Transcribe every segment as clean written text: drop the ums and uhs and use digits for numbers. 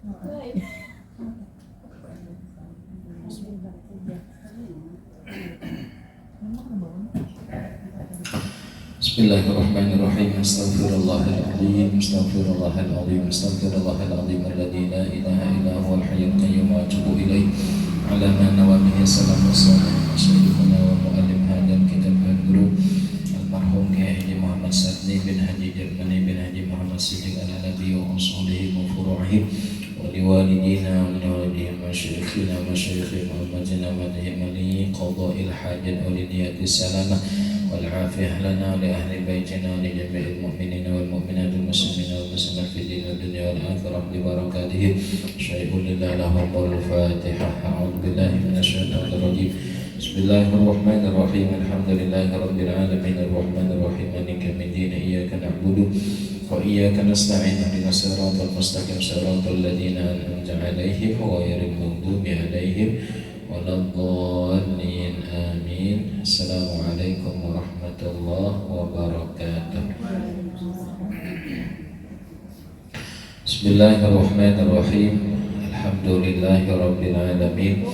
Bismillahirrahmanirrahim. Astaghfirullahaladzim, astaghfirullahaladzim, astaghfirullahaladzim alladzi la ilaha illa huwal hayyul qayyum wa atubu ilaih. Ala ma nawamihi salamu sallallahu masyayikhuna wa mu'allim hadal kitab wal guru almarhum Kiai Haji Muhammad Sadni bin Haji Jermani bin Haji Muhammad Siddiq al-Alabi wa usulihi wa furu'ihi wa liwalidina wa liwalidihim wa syaikhina wa syaikhi Muhammadina wa dihimali qada'il hajat wa lidiyatis salamah والعافية لنا ولأهل بيتنا ولجميع المؤمنين والمؤمنات والمسلمين والمسلمات في الدين والدنيا والآخرة ببركاته شيء لله لهم الفاتحة. أعوذ بالله من الشيطان الرجيم. بسم الله الرحمن الرحيم. الحمد لله رب العالمين الرحمن الرحيم مالك يوم الدين إياك نعبد وإياك نستعين اهدنا الصراط المستقيم صراط الذين أنعمت عليهم غير المغضوب عليهم waladhdallin amin. Assalamualaikum warahmatullahi wabarakatuh. Bismillahirrahmanirrahim. Alhamdulillahi rabbil alamin.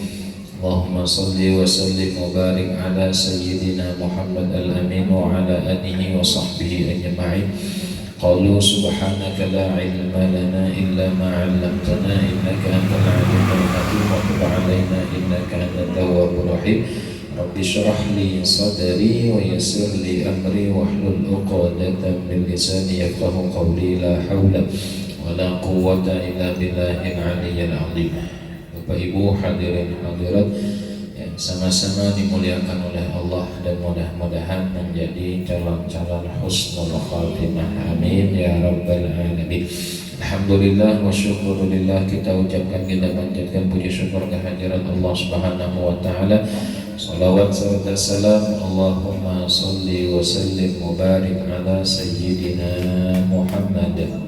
Allahumma salli wa sallim wa barik ala sayyidina Muhammad al-amin wa ala alihi wa sahbihi ajma'in. Qalu subhanaka la ilma lana illa ma 'allamtana innaka antal 'alimul hakim wa tub 'alaina innaka antat tawwabur rahim. Rabbi shrah li sadri wa yassir li amri wahlul 'uqdatam min lisani yafqahu qawli. La haula wa la quwwata illa billahil 'aliyyil 'azim. Bapak Ibu hadirin hadirat yang sama-sama dimuliakan oleh Allah dan mudah-mudahan menjadi calon-calon husnul khatimah. Amin ya rabbal alamin. Alhamdulillah wa syukurillah, kita ucapkan, kita panjatkan puji syukur kehadirat Allah Subhanahu wa taala. Salawat serta salam Allahumma salli wa sallim wa barik ala sayyidina Muhammad.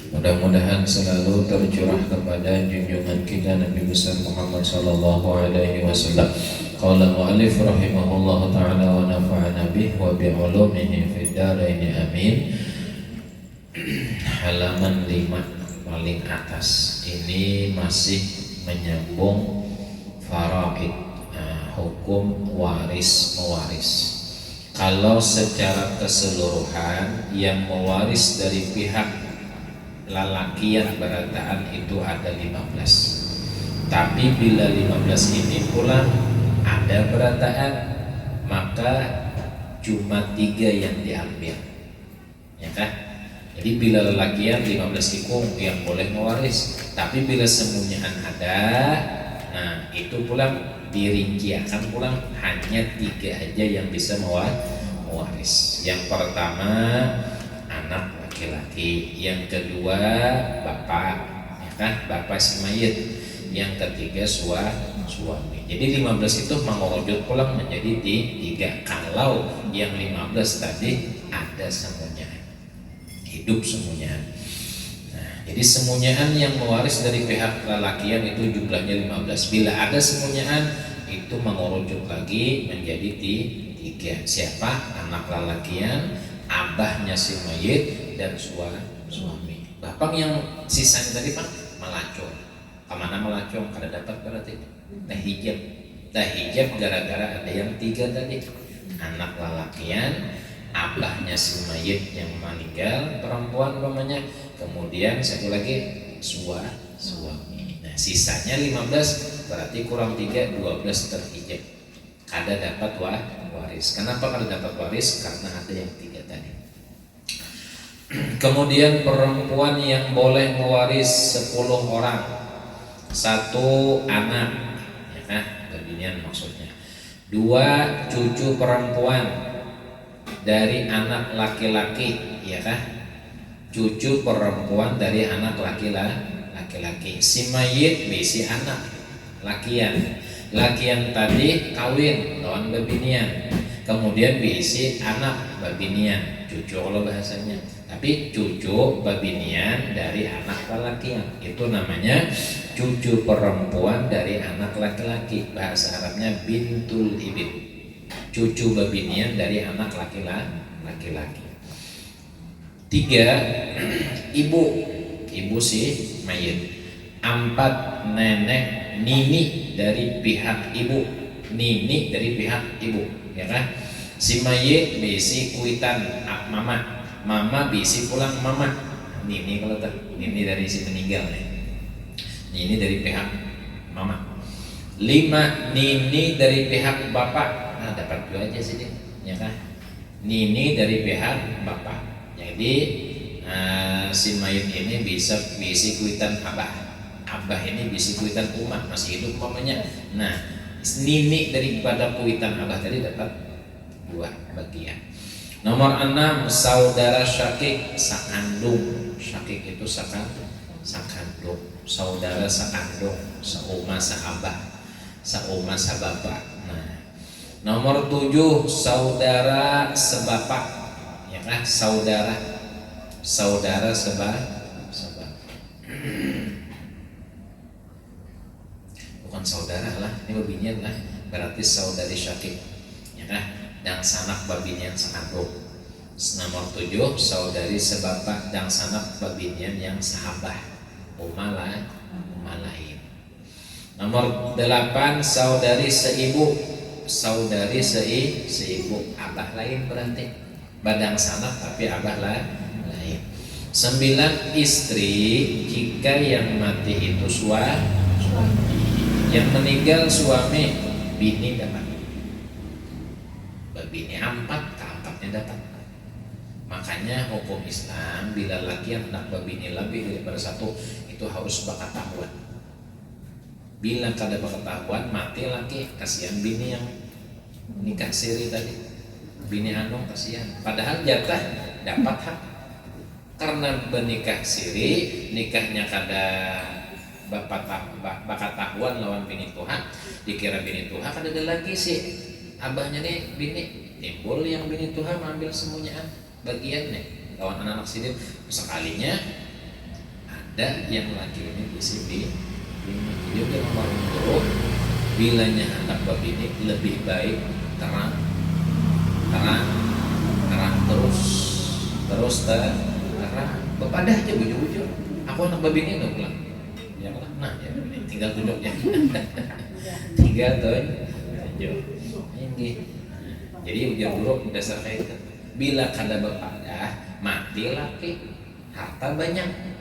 Mudah-mudahan selalu tercurah kepada junjungan kita Nabi besar Muhammad sallallahu alaihi wasallam. Qala mu'allif rahimahullah ta'ala wa nafa'ana bih wa bi'ulumihi fid dharain amin. Halaman 5 paling atas ini masih menyambung faraid, hukum waris mewaris. Kalau secara keseluruhan yang mewaris dari pihak lalakian berataan itu ada 15. Tapi bila 15 ini pula ada berataan, maka cuma 3 yang diambil, ya kan? Jadi bila lalakian 15 ikung yang boleh mewaris, tapi bila semuanya ada, nah itu pula dirinciakan pula hanya 3 aja yang bisa mewaris. Yang pertama anak laki-laki, yang kedua bapak, ya kan, bapak si mayit, yang ketiga suami. Jadi 15 itu mengurut pulang menjadi 3 kalau yang 15 tadi ada semuanya, hidup semuanya. Nah, jadi semuanyaan yang mewaris dari pihak lelakian itu jumlahnya 15. Bila ada semuanyaan itu mengerucut lagi menjadi 3. Siapa? Anak lelakian, abahnya si mayit, dan suami. Bapak yang sisanya tadi Pak melacur. Kemana melacur? Kada dapat berarti tahijab gara-gara ada yang 3 tadi. Anak lelakian, abahnya si mayit yang meninggal, perempuan namanya, kemudian satu lagi suami. Nah sisanya 15 berarti kurang 3, 12 terhijab. Kada dapat waris. Kenapa kada dapat waris? Karena ada yang 3 tadi. Kemudian perempuan yang boleh mewaris 10 orang, 1 anak, ya kan, beginian maksudnya. 2 cucu perempuan dari anak laki-laki, ya kan, cucu perempuan dari anak laki-laki. Si mayit bisi anak lakian tadi kawin lawan babinian, kemudian bisi anak babinian, cucu kalau bahasanya. Tapi cucu babinian dari anak lelakian itu namanya cucu perempuan dari anak laki-laki. Bahasa Arabnya bintul ibn, cucu babinian dari anak laki-laki. 3 ibu si mayit. 4 nenek nini dari pihak ibu, nini dari pihak ibu, ya kan? Si mayit bisi kuitan mama, mama bisi pulang mama. Nini kalau nini dari si meninggal nih. Nini dari pihak mama. 5 nini dari pihak bapak. Nah dapat 2 aja sih dia, ya kan? Nini dari pihak bapak. Jadi si mayit ini bisa bisi kuitan abah. Abah ini bisi kuitan umat masih hidup mamanya. Nah nini daripada kuitan abah tadi dapat 2 bagian. Nomor 6 saudara syakik sakandung. Syakik itu sakandung, saudara sakandung, seuma saabah, seuma sabapak. Nah, nomor 7 saudara sebapak, ya kan? Saudara sebapak. Bukan saudara lah, ini babinyan lah, berarti saudari syakik, ya kan? Dan sanak babinyan sakandung. Nomor 7 saudari sebapak dan sanak babinyan yang sahabah, uma lain. Nomor 8 saudari seibu, saudari seibu, abah lain berarti badang sanak tapi abah lain. 9 istri jika yang mati itu suami, yang meninggal suami, bini dapat. Bini 4 keempatnya dapat. Makanya hukum Islam bila laki yang hendak babini lebih daripada 1 itu harus bakatahuan. Bila kada bakatahuan mati laki, kasihan bini yang nikah siri tadi, bini anu kasihan. Padahal jatah dapat hak karena bernikah siri, nikahnya kada bakatahuan lawan bini Tuhan, dikira bini Tuhan kada ada lagi sih abahnya nih bini, timbul yang bini Tuhan ambil semuanya bagiannya lawan anak-anak sini. Sekalinya ada yang laki ini bisi bini. Jadi dia nomor 2 bilanya anak babini lebih baik terang terus terang bepadah aja bujur-bujur aku anak babini udah pulang ya kan. Nah ya tinggal duduknya tinggal tuh ini. Jadi ujar buruk dasar kayak itu. Bila kada bepadah mati laki harta banyak.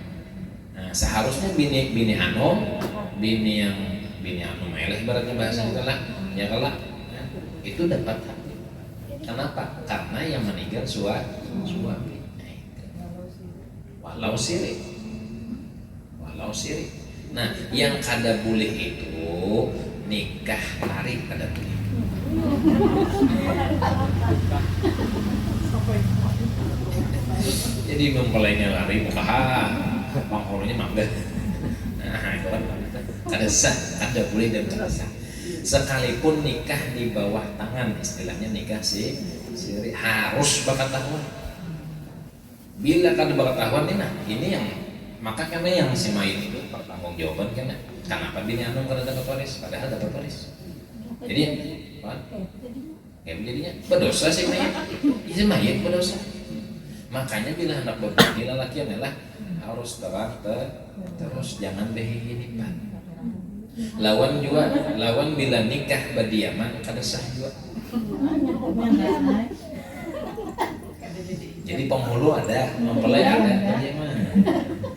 Nah, seharusnya bini anu meleh baratnya bahasa kita lah, ya kalah. Nah, itu dapat hak. Kenapa? Karena yang meninggal suami. Walau sirik. Nah, yang kada boleh itu nikah lari kada boleh. Jadi mempelainya lari mukahan, penghulunya mangga. Nah itu kan kada sah, kada boleh dan kada sah. Sekalipun nikah di bawah tangan, istilahnya nikah siri harus bakatahuan. Bila kada bakatahuan ini yang maka karena yang si mayit itu pertanggungjawaban karena kenapa bini anu kada dapat waris padahal dapat waris. Jadi jadinya berdosa sih mayit berdosa. Makanya bila hendak berbini lelaki adalah harus terus jangan behinipan. Lawan bila nikah badiaman kada sah juga. Jadi penghulu ada, mempelai ada, bagaimana?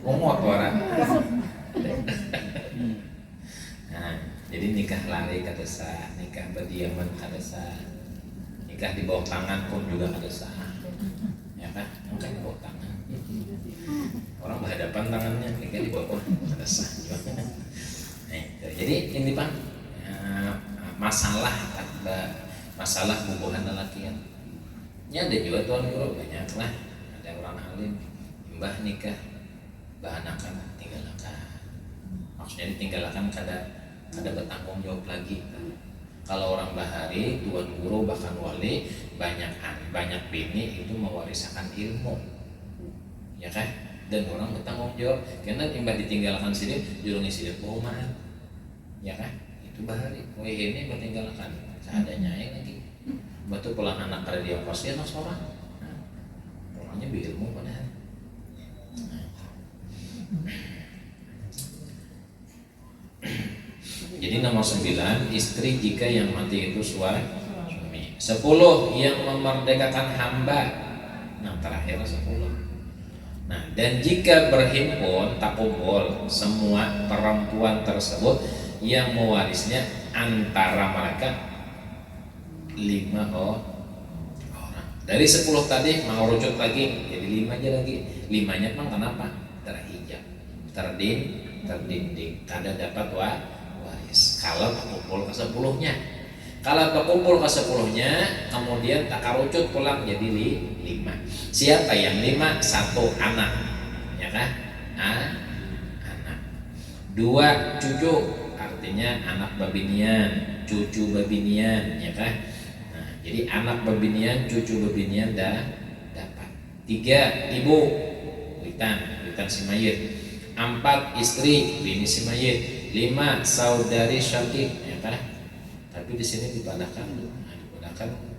Umur orang. Nah, jadi nikah lari kada sah, nikah badiaman kada sah, nikah di bawah tangan pun juga kada sah. Ya kan? Nikah di bawah tangan. Orang berhadapan tangannya, nikah di bawah kada sah. Nah, jadi ini Pak, masalah bubuhan lelakian. Ya ada juga tuan guru banyak lah, ada orang alim, mbah nikah, bahan akan tinggalkan. Maksudnya ditinggalkan kada bertanggung jawab lagi. Kalau orang bahari, tuan guru bahkan wali banyak bini itu mewariskan ilmu, ya kan? Dan orang bertanggung jawab. Karena mbah ditinggalkan sini, jurungi sini perumahan, ya kan? Itu bahari. Wah ini bertinggalkan, seadanya lagi. Batu pulang anak kada dia pasti anak seorang. Nah, orangnya berilmu padahal. Jadi nomor 9 istri jika yang mati itu suami. 10 yang memerdekakan hamba. Nah terakhir 10. Nah dan jika berhimpun takumpul semua perempuan tersebut yang mewarisnya antara mereka 5 orang. Dari 10 tadi mau rujuk lagi jadi 5 aja lagi. 5-nya kan kenapa? Terhijab, terdinding, kada dapat waris. Kalau terkumpul ke 10-nya. Kalau terkumpul ke 10-nya, kemudian tak karucut pulang jadi 5. Siapa yang 5? 1 anak, ya kan? Anak. 2 cucu, artinya anak babinian, cucu babinian, ya kan? Nah, jadi anak babinian, cucu babinian dah dapat. 3 ibu, witan si mayit. 4 istri, bini si mayit. 5 saudari syakik, ya kan? Tapi di sini dipadakan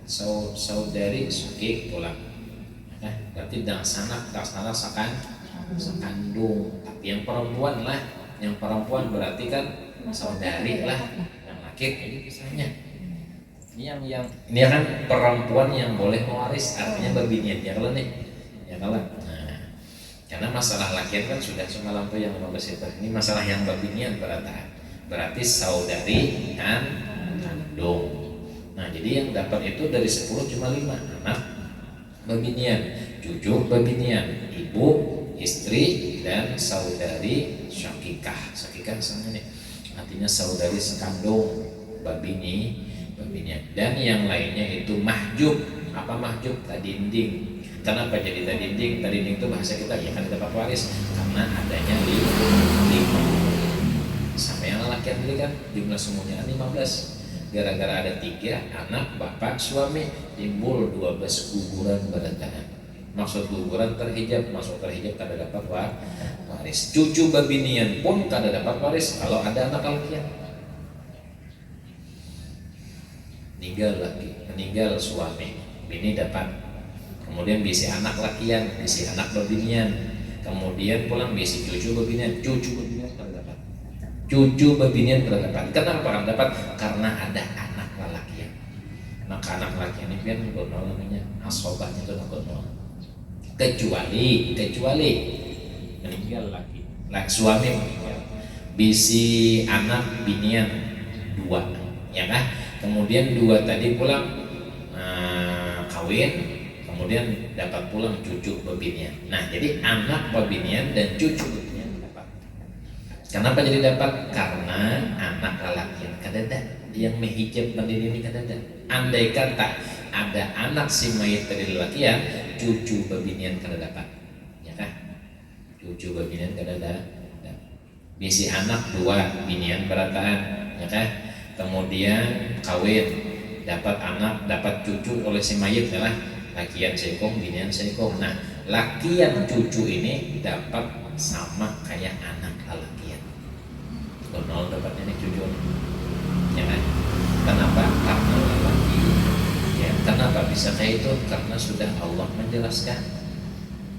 saudari syakik pulang, ya kan? Berarti dang sanak sakandung. Tapi yang perempuan lah, yang perempuan berarti kan saudari lah, yang laki ini kisahnya. Ini kan perempuan yang boleh mewaris, artinya babinian ya kalau nih, ya kalau. Karena masalah lakian kan sudah semalam tuh yang 15 itu. Ini masalah yang babinian berarti saudari kandung. Nah jadi yang dapat itu dari 10 cuma 5 anak babinian, cucu babinian, ibu, istri, dan saudari syakikah. Syakikah misalnya nih, artinya saudari sekandung, babinian. Dan yang lainnya itu mahjub. Apa mahjub? Tadinding. Kenapa jadi tadinding? Tadinding itu bahasa kita ya kan dapat waris karena adanya 5. Sampai yang laki tadi kan jumlah semuanya 15. Gara-gara ada 3 anak, bapak, suami, timbul 12 guguran berantakan. Maksud guguran terhijab, masuk terhijab kada dapat waris. Cucu babinian pun kada dapat waris kalau ada anak lakian. Meninggal suami, bini dapat. Kemudian bisi anak lakian, bisi anak babinian, kemudian pulang bisi cucu babinian kada dapat. Cucu babinian kada dapat. Kenapa kada dapat? Karena ada anak lalakian. Maka anak lakian ini kan gonol namanya, asobahnya itu gonol. Kecuali meninggal laki suami meninggal, bisi anak binian 2, ya kan? Kemudian 2 tadi pulang kawin, kemudian dapat pulang cucu babinian. Nah jadi anak babinian dan cucu babinian dapat. Kenapa jadi dapat? Karena anak lalakian kadada yang mehijab mandiri ini kadada. Andai kata ada anak si mayit dari lalakian, cucu babinian kada dapat, ya kan? Cucu babinian kada dapat. Bisi anak 2 binian berataan, ya kan? Kemudian kawin, dapat anak, dapat cucu oleh si mayit adalah lakian seikong, binian seikong. Nah, lakian cucu ini dapat sama kayak anak lakian. Nol dapatnya nih cucu, ya kan? Kenapa? Karena laki. Ya, kenapa bisa kayak itu? Karena sudah Allah menjelaskan,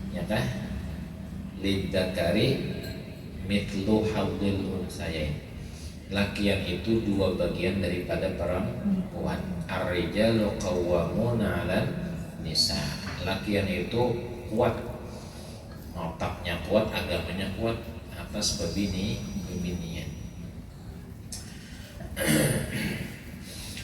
ya kan? Lidzakari mithlu hadzil unsayain. Lakian itu 2 bagian daripada perempuan. Ar-rijalu qawwamuna 'alan nisa. Lakian itu kuat, otaknya kuat, agamanya kuat atas babinian.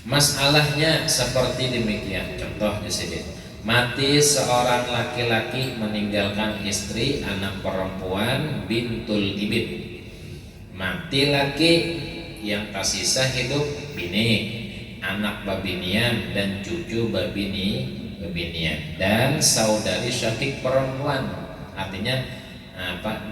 Masalahnya seperti demikian. Contoh di sini. Mati seorang laki-laki meninggalkan istri, anak perempuan, bintul ibin. Mati laki yang tersisa hidup bini, anak babinian dan cucu babinian dan saudari syakik perempuan. Artinya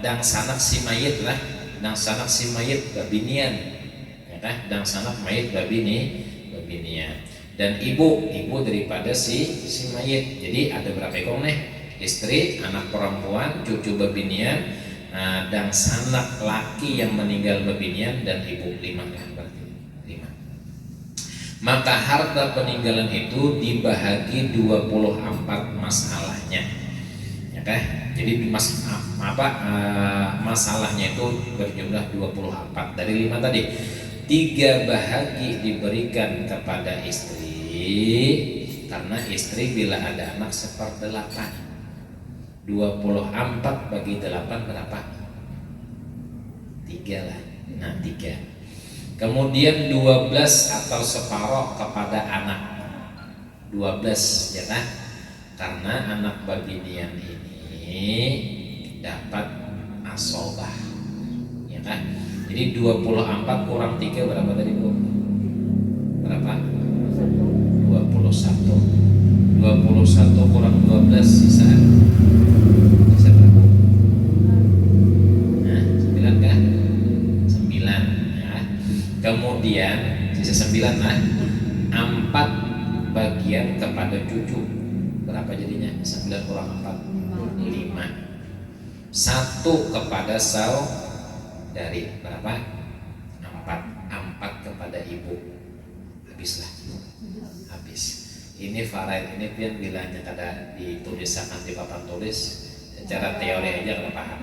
dang sanak si mayit lah, dang sanak si mayit babinian, ya kan? Dang sanak mayit babinian dan ibu daripada si mayit. Jadi ada berapa ekor nih? Istri, anak perempuan, cucu babinian, dan sanak laki yang meninggal babinian dan ibu 5 lah, berarti 5. Maka harta peninggalan itu dibahagi 24 masalahnya, ya kan? Jadi masalahnya itu berjumlah 24 dari 5 tadi. 3 bahagi diberikan kepada istri, karena istri bila ada anak 1/8. 24 bagi 8 berapa? 3 lah. Nah 3. Kemudian 12 atau separoh kepada anak. 12 ya kan? Karena anak babinian ini dapat asobah, ya kan? Jadi 24 kurang 3 berapa tadi Bu? Berapa? 21. 21 kurang 12 sisa berapa? Nah, 9 kan? 9 ya. Kemudian sisa 9 lah. 4 bagian kepada cucu. Berapa jadinya? 9 kurang 4 5. 1 kepada saudari. Berapa? 4 kepada ibu. Habislah. Habis. Ini faraid ini pian bilangnya kada ditulisakan di papan tulis, secara teori aja kada paham.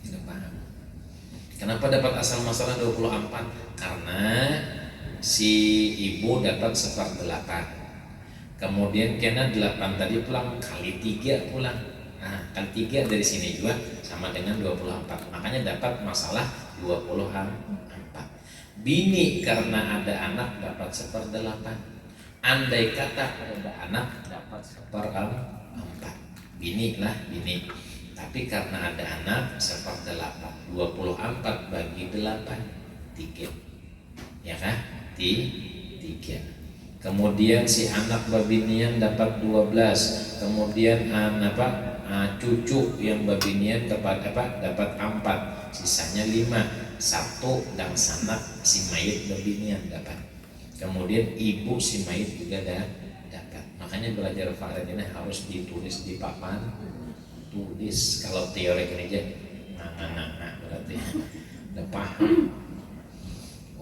Tidak paham. Kenapa dapat asal masalah 24? Karena si ibu dapat 1/8. Kemudian kena 8 tadi pulang kali 3 pulang. Nah, kali 3 dari sini juga sama dengan 24. Makanya dapat masalah 24. Bini karena ada anak dapat 1/8. Andai kata ada anak dapat 1/4. Bini lah bini. Tapi karena ada anak 1/8. 24 bagi 8 3. Ya kan? 3. Kemudian si anak babinian dapat 12. Kemudian cucu yang babinian dapat 4. Sisanya 5. 1 dan sanak si mayit babinian dapat. Kemudian ibu si mayit juga dapat. Makanya belajar faraid ini harus ditulis di papan tulis. Kalau teori gereja berarti udah paham.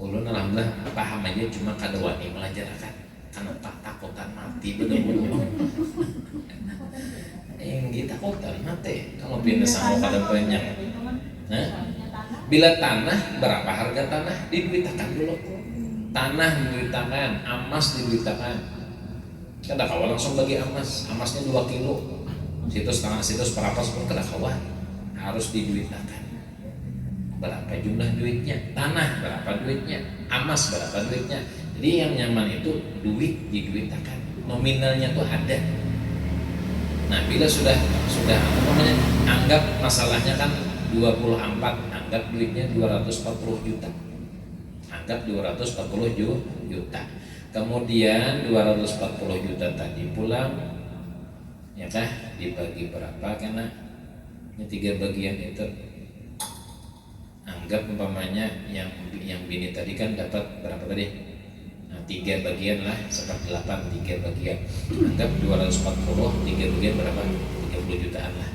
Ulun alhamdulillah paham aja, cuma kada wani melajarkan karena takutan mati bener-bener. Yang kita takutan mati kalau pindah sama kada banyak. Nah, bila tanah berapa harga tanah diduitakan dulu. Tanah diduitakan, emas diduitakan. Kada kawa langsung bagi emas. Emasnya 2 kilo. Situ setengah, situ seperapas pun kada kawa. Harus diduitakan. Berapa jumlah duitnya? Tanah berapa duitnya? Emas berapa duitnya? Jadi yang nyaman itu duit diduitakan. Nominalnya tuh ada. Nah, bila sudah anggap masalahnya kan 24, anggap duitnya 240 juta. Anggap 240 juta. Kemudian 240 juta tadi pulang, ya kah? Dibagi berapa? Karena ini 3 bagian itu. Anggap umpamanya yang bini tadi kan dapat berapa tadi? Nah, 3 bagian lah, 1/8 3 bagian. Anggap 240, 3 bagian berapa? 30 jutaan lah.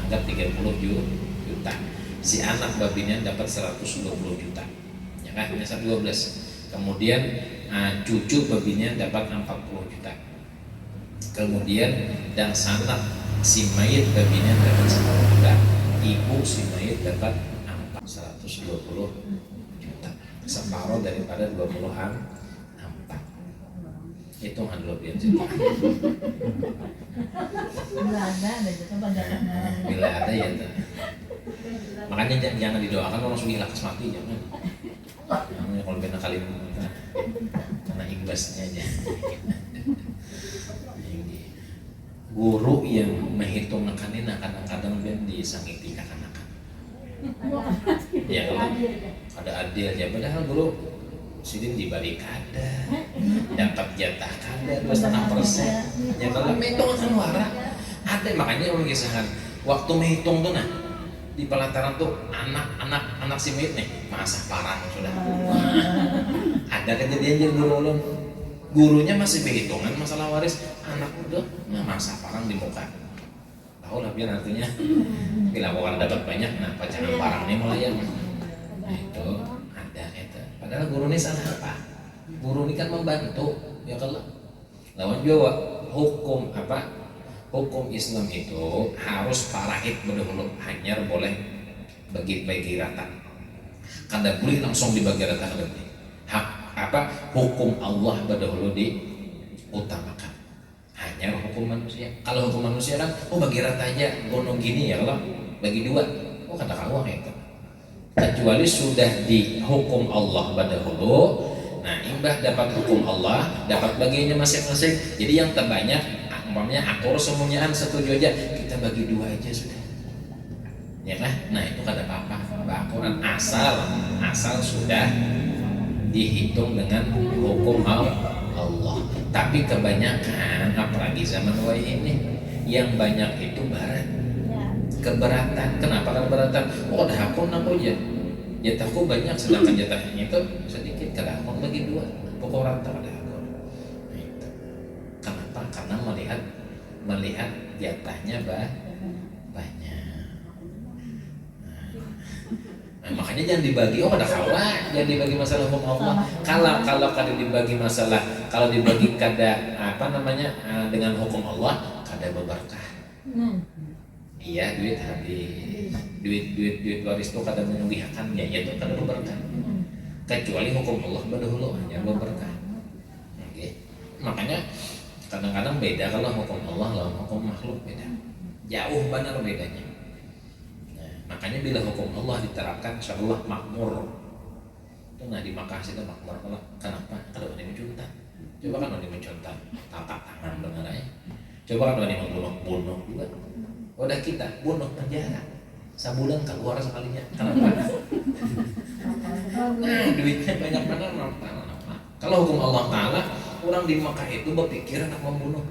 Anggap 30 juta. Si anak babinya dapat 120 juta. Kan hanya 12. Kemudian cucu babinya dapat 40 juta. Kemudian dan sanak si mayit babinya dapat 10 juta. Ibu si mayit dapat 120 juta. Separuh daripada 24. Hitungan dulu biar cerita. Bila ada ya. Makanya jangan didoakan langsung hilang mati, jangan. Namanya kalau bina kali karena imbasnya aja. Guru yang menghitung nakanin kadang-kadang ben disangiti akan-akan. Ya kalau ada adil ya, padahal guru sidin dibalik kada, dapat jatah kada 2,5%. Ya kalau menghitung kan wara ada, makanya orang kisahan waktu menghitung tuh nah di pelataran tuh anak si mayit nih masa parang sudah. Ada kejadian jadi gurunya masih berhitungan masalah waris, anak udah masa parang di muka. Tahu lah biar artinya bila orang dapat banyak, nah pacangan parang ini melayang. Nah itu ada itu. Padahal guru ini salah apa? Guru ini kan membantu, ya kalau lawan juga hukum apa? Hukum Islam itu harus faraid berdahulu, hanya boleh bagi rata. Kada boleh langsung dibagi rata, kada boleh. Hak apa hukum Allah dahulu diutamakan. Hanya hukum manusia. Kalau hukum manusia kan, bagi rata aja, gonong gini ya, kalau bagi dua, kata kamu itu. Kecuali sudah dihukum Allah dahulu, nah imbah dapat hukum Allah, dapat bagiannya masing-masing. Jadi yang terbanyak, umpamanya akur semuanya setuju aja, kita bagi dua aja sudah. Ya kan? Nah itu kada apa-apa. Akuran asal sudah dihitung dengan hukum Allah. Tapi kebanyakan apalagi zaman ini yang banyak itu barat. Keberatan. Kenapa keberatan? Ada hakun aku aja. Jatahku banyak sedangkan jatahnya itu sedikit. Kada hakun bagi dua. Pokok rata kada hakun. Nah, itu. Kenapa? Karena melihat jatahnya banyak. Nah, makanya jangan dibagi. Ada kawan. Jangan dibagi masalah hukum Allah. Kalau kada dibagi masalah, kalau dibagi kada dengan hukum Allah, kada berberkah. Iya, duit habis, duit waris itu kadang menyugihakan, ya itu kadang berberkah. Kecuali hukum Allah dahulu hanya berberkah. Oke. Makanya kadang-kadang beda kalau hukum Allah lawan hukum makhluk beda. Jauh benar bedanya. Nah, makanya bila hukum Allah diterapkan, insyaallah makmur. Itu di Makkah sih makmur. Kenapa? Kalau ada mencontak. Coba kan ada mencontak, tangkap tangan dengan aja. Coba kan ada membunuh juga. Udah kita bunuh penjara sebulan keluar sekalinya. Kenapa? Nah duitnya banyak benar. Kalau hukum Allah Ta'ala, orang di Makkah itu berpikir anak membunuh.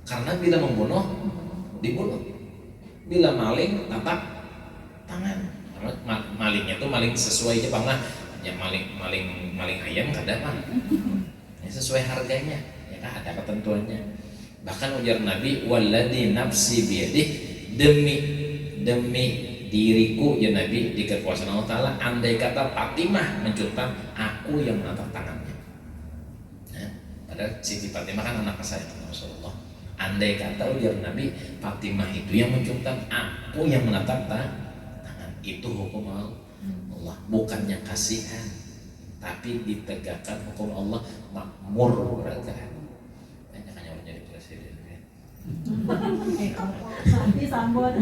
Karena bila membunuh dibunuh, bila maling tapak tangan. Malingnya tuh maling sesuai Jepang lah. Ya maling ayam kada mah. Ya, sesuai harganya. Ya kan ada ketentuannya. Bahkan ujar Nabi, walladzi nafsi biyadih, demi diriku ya Nabi di kekuasaan Allah Ta'ala, andai kata Fatimah mencutan, aku yang menatap tangannya. Nah, padahal Siti Fatimah kan anak kesayangan Rasulullah. Andai kata ujar Nabi, Fatimah itu yang mencutan, aku yang menatap tangan. Itu hukum Allah, bukannya kasihan, tapi ditegakkan hukum Allah makmur beragam. Nanti sambut.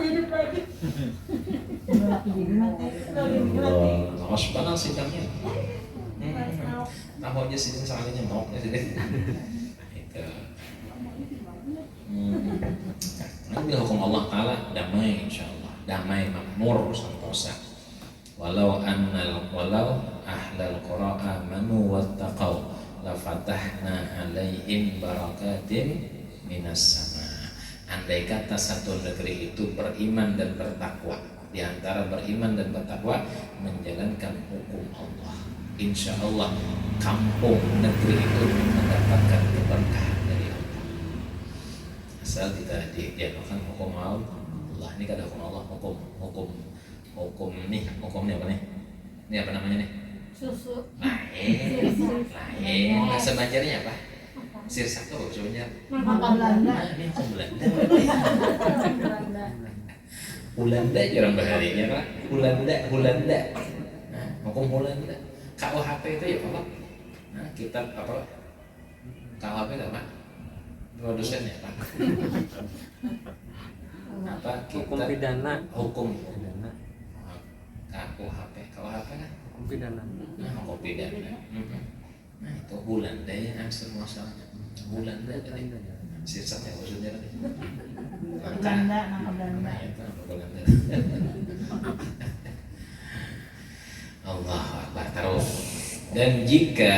Hidup lagi. Awas banget sih kami. Nah aja sih soalnya mau ya sih. Itu. Nanti hukum Allah Ta'ala damai insyaallah. Damai makmur sentosa. Walau ahlal qura amanu wattaqau la fatahna alaihim barakatin minas sama. Andai kata satu negeri itu beriman dan bertakwa, di antara beriman dan bertakwa menjalankan hukum Allah, insya Allah kampung negeri itu mendapatkan keberkahan dari Allah. Asal kita diamalkan hukum Allah. Ini kata hukum Allah, hukum nih, hukumnya apa nih? Ini apa namanya nih? Susu. Lain. Bahasa Banjarnya apa? Sirsak tuh bahasa Banjar. Makan Belanda. Ini hukum Belanda. Hulanda jarang baharinya Pak. Hulanda. Nah, hukum Hulanda. KUHP itu ya Pak. Nah, kitab apa? KUHP itu apa? Produsennya Pak. Apa? Hukum pidana. Hukum pidana. KUHP kan? Hukum pidana. Nah, hukum pidana. Nah, itu Hulanda ya answer masalahnya. Hulanda tadi. Sirsatnya maksudnya tadi. Belanda, nama Belanda. Nah, itu nama Belanda. Allahu Akbar terus. Dan jika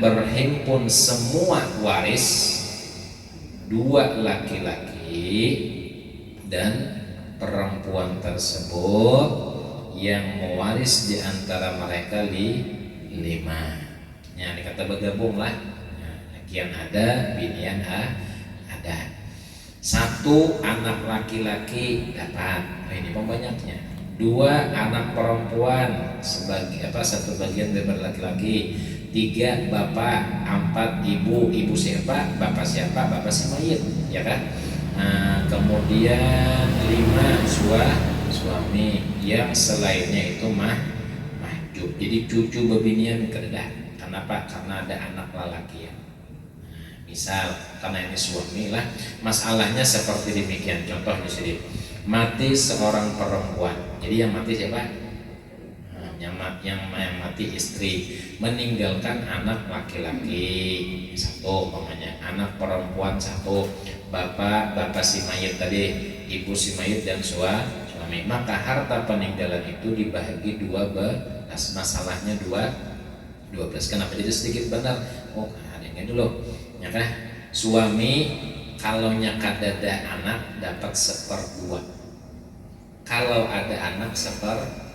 berhimpun semua waris, dua laki-laki dan perempuan tersebut, yang mewaris di antara mereka lima. Ya, dikata bergabung lah. Kian ada, binian ada. Satu anak laki-laki dapat. Nah, ini pembanyaknya. Dua anak perempuan sebagai satu bagian dari laki-laki. Tiga bapak, empat ibu siapa, bapak si mayit, ya kan? Nah, kemudian lima yang selainnya itu mahjub. Jadi cucu bebinian kededah. Kenapa? Karena ada anak lelaki ya. Misal karena ini suami lah, masalahnya seperti demikian. Contoh di sini, mati seorang perempuan. Jadi yang mati siapa? Yang mati istri, meninggalkan anak laki-laki satu, umpamanya anak perempuan satu, bapak si mayit tadi, ibu si mayit dan suami. Maka harta peninggalan itu dibagi 12. Masalahnya 12. Kenapa jadi sedikit benar? Oh, ada yang dulu. Ya kan? Suami kalau nyakadada anak dapat 1/2. Kalau ada anak 1/4.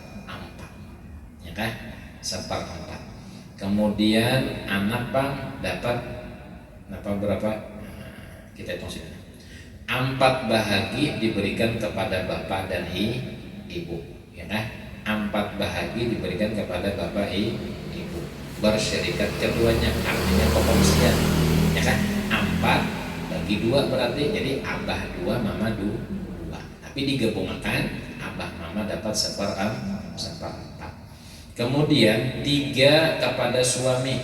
Ya kan? 1/4. Kemudian anak bang dapat berapa? Kita hitung sini. 4 bahagi diberikan kepada bapak dan ibu, ya kan? 4 bahagi diberikan kepada bapak ibu. Bersyarikat keduanya, artinya kekongsian, ya kan? 4 bagi 2 berarti jadi abah 2 mama 2. Tapi digabungkan abah mama dapat 1/4. Kemudian 3 kepada suami.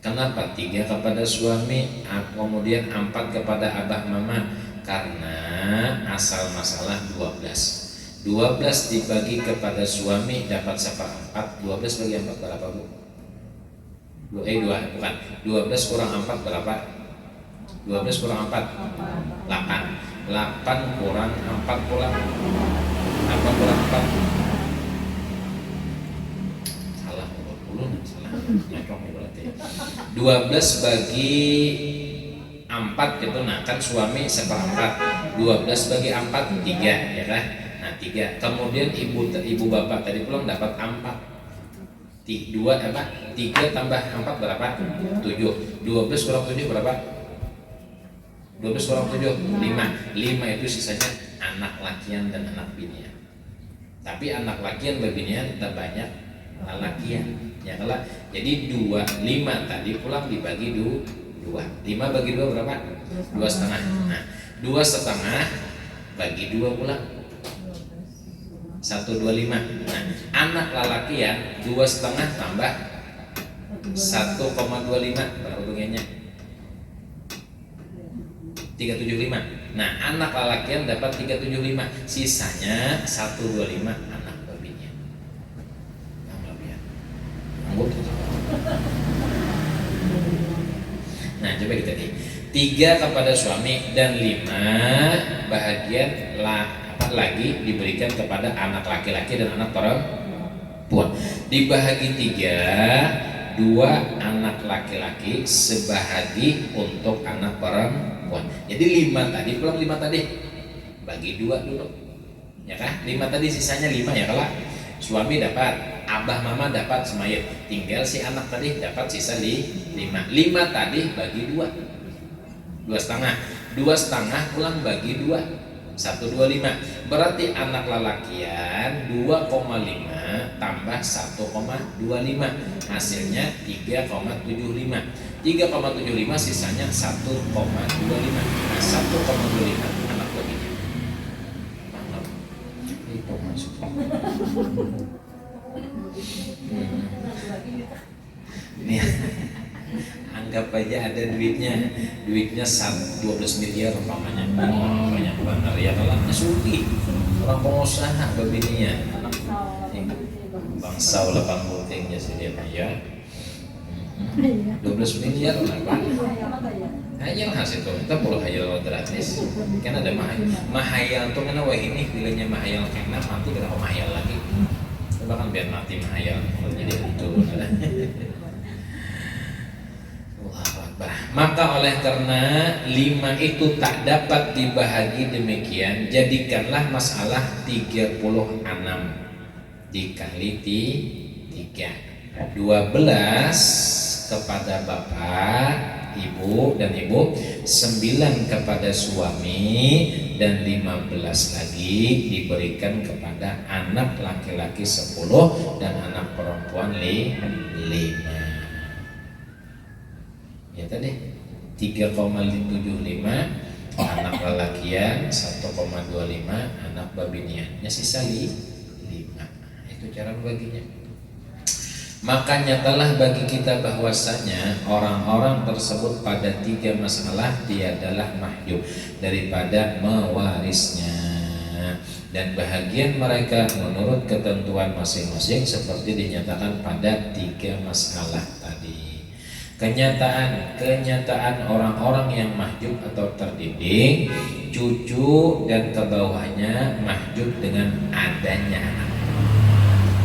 Kenapa 3 kepada suami? Kemudian 4 kepada abah mama. Karena asal masalah 12 dibagi kepada suami dapat 1/4. 12 bagi 4 berapa bu? 2 bukan. 12 kurang 4 berapa? 12 kurang 4 8. 8 kurang 4 kurang 4. Salah 12 bagi 4 gitu. Nah kan suami 1/4. 12 bagi 4 3, ya kan? Nah 3. Kemudian ibu bapak tadi pulang dapat 4. 3 tambah 4 berapa? 7. 12 kurang 7 berapa? 12 kurang 7 5 itu sisanya anak lakian dan anak binian. Tapi anak lakian berbinian tetap banyak lalakian, ya kalau jadi 5 tadi pulang dibagi 2. 5 bagi 2 berapa? 2,5. Nah 2,5 bagi 2 pulang 125. Nah anak lalakian 2,5 tambah 1,25 berapa bagiannya? 375. Nah anak lalakian dapat 375, sisanya 125 anak babinya. Nah coba kita lihat 3 kepada suami dan 5 bahagian lagi diberikan kepada anak laki-laki dan anak perempuan. Dibahagi 3, 2 anak laki-laki sebahagi untuk anak perempuan. Jadi 5 tadi pulang 5 tadi bagi 2 dulu, ya kan? 5 tadi sisanya 5 ya kalau suami dapat, abah mama dapat semayat, tinggal si anak tadi dapat sisa 5. 5 tadi bagi 2, 2,5 pulang bagi 2, 125. Berarti anak lalakian 2,5 tambah 1,25 hasilnya 3,75. 3,75 sisanya 1,25. Nah 1,25 anak baginya. Itu maksudnya. Nih, anggap aja ada duitnya 12 miliar umpamanya. Banyak banget ya kalau sugi orang pengusaha begininya. Bangsa lapang putingnya sedia ya. 12 miliar lah Pak. Hayal hasil itu kita perlu hayal gratis. Kan ada mahayal tuh karena wah ini bilangnya mahayal karena mati kenapa mahayal lagi. Bahkan biar mati mahayal jadi itu. Maka oleh karena 5 itu tak dapat dibahagi demikian, jadikanlah masalah 36 dikali 3, 12 kepada bapak, ibu dan ibu, 9 kepada suami, dan 15 lagi diberikan kepada anak laki-laki 10 dan anak perempuan 5. Ya tadi 3,75 anak lelakian 1,25, anak babiniannya sisa 5. Itu cara baginya. Maka nyatalah bagi kita bahwasanya orang-orang tersebut pada 3 masalah dia adalah mahjub daripada mewarisnya, dan bahagian mereka menurut ketentuan masing-masing seperti dinyatakan pada 3 masalah tadi. Kenyataan orang-orang yang mahjub atau terdidik, cucu dan ke bawahnya mahjub dengan adanya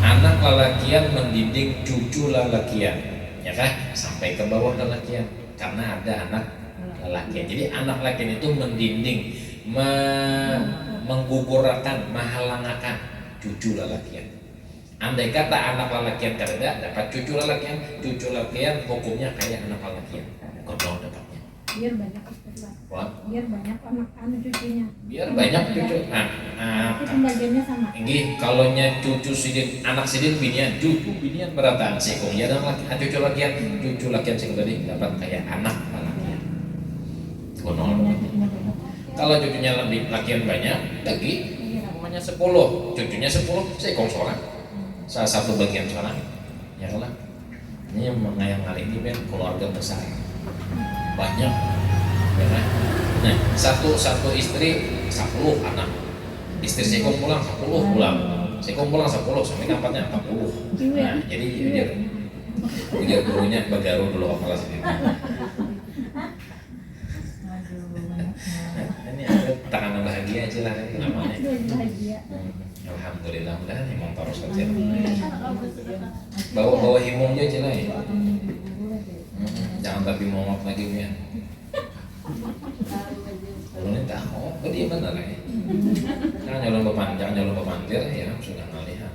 anak lelakian mendidik cucu lelakian, ya kan, sampai ke bawah lelakian karena ada anak lelakian. Jadi anak lelakian itu mendidik, menggugurkan, menghalangakan cucu lelakian. Andai kata anak lelakian kada dapat cucu lelakian hukumnya kayak anak lelakian, kodong dapatnya. Biar banyak Ustaz. Wah, Biar banyak anak cucunya. biar banyak cucu. Tapi pembagiannya sama. Ini kalau nya cucu sidin, anak sidin binian, cucu binian berataan sekong ya, dan cucu lakian sekong tadi dapat kayak anak lakian. Konon. Kalau cucunya lebih lakian banyak, lagi namanya 10, cucunya 10 sekong seorang. Salah satu bagian seorang, ya kan? Ini yang kali ini kan keluarga besar, banyak, ya kan? Nah, satu istri 10 anak. Istri sekong pulang 10 pulang. Sekong pulang 10 sampai kampatnya 40. Nah, jadi ujar gurunya bagaru dulu kepala sendiri. Nah, ini ada tangan bahagia aja lah namanya. Alhamdulillah, udah himong terus aja. Bawa himongnya aja lah ya. Jangan tapi momok lagi ya. Kalau ini tahu, dia benar ya. Jangan nyolong pemandir ya, sudah ngalihan.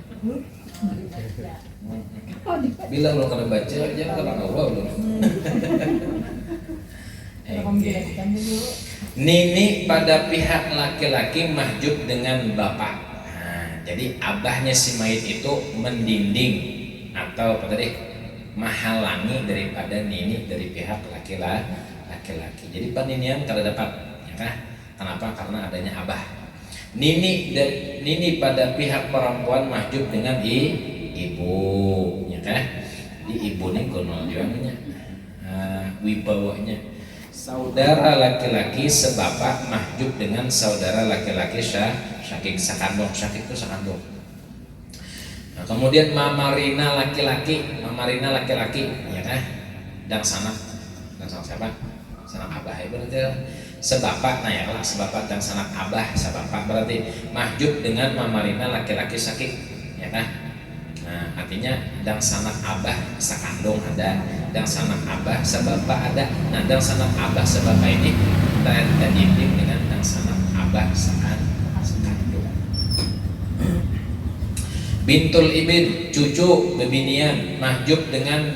Bila belum kena baca, jangan kena ngawa belum. Nini pada pihak laki-laki mahjub dengan bapak. Nah, jadi abahnya si mayit itu mendinding atau apa tadi, menghalangi daripada nini dari pihak laki-laki. Jadi peninian kalau dapat, ya kan? Kenapa? Karena adanya abah. Nini pada pihak perempuan mahjub dengan ibu, ya kan? Di ibu ini gonol juangnya, wibawanya. Saudara laki-laki sebapak mahjub dengan saudara laki-laki syakik sakandung. Syakik itu sakandung. Nah, kemudian mamarina laki-laki, ya kan? Dan sanak siapa? Sanak abah itu berarti sebapak, nah ya lah sebapak dan sanak abah, sebapak berarti mahjub dengan mamarina laki-laki syakik, ya kan? Nah, artinya dan sanak abah sakandung ada, dan sanak abah sebapak ada. Nah, dan sanak abah sebapak ini kita didik dengan dan sanak abah sakandung. Bintul ibin, cucu bebinian, mahjub dengan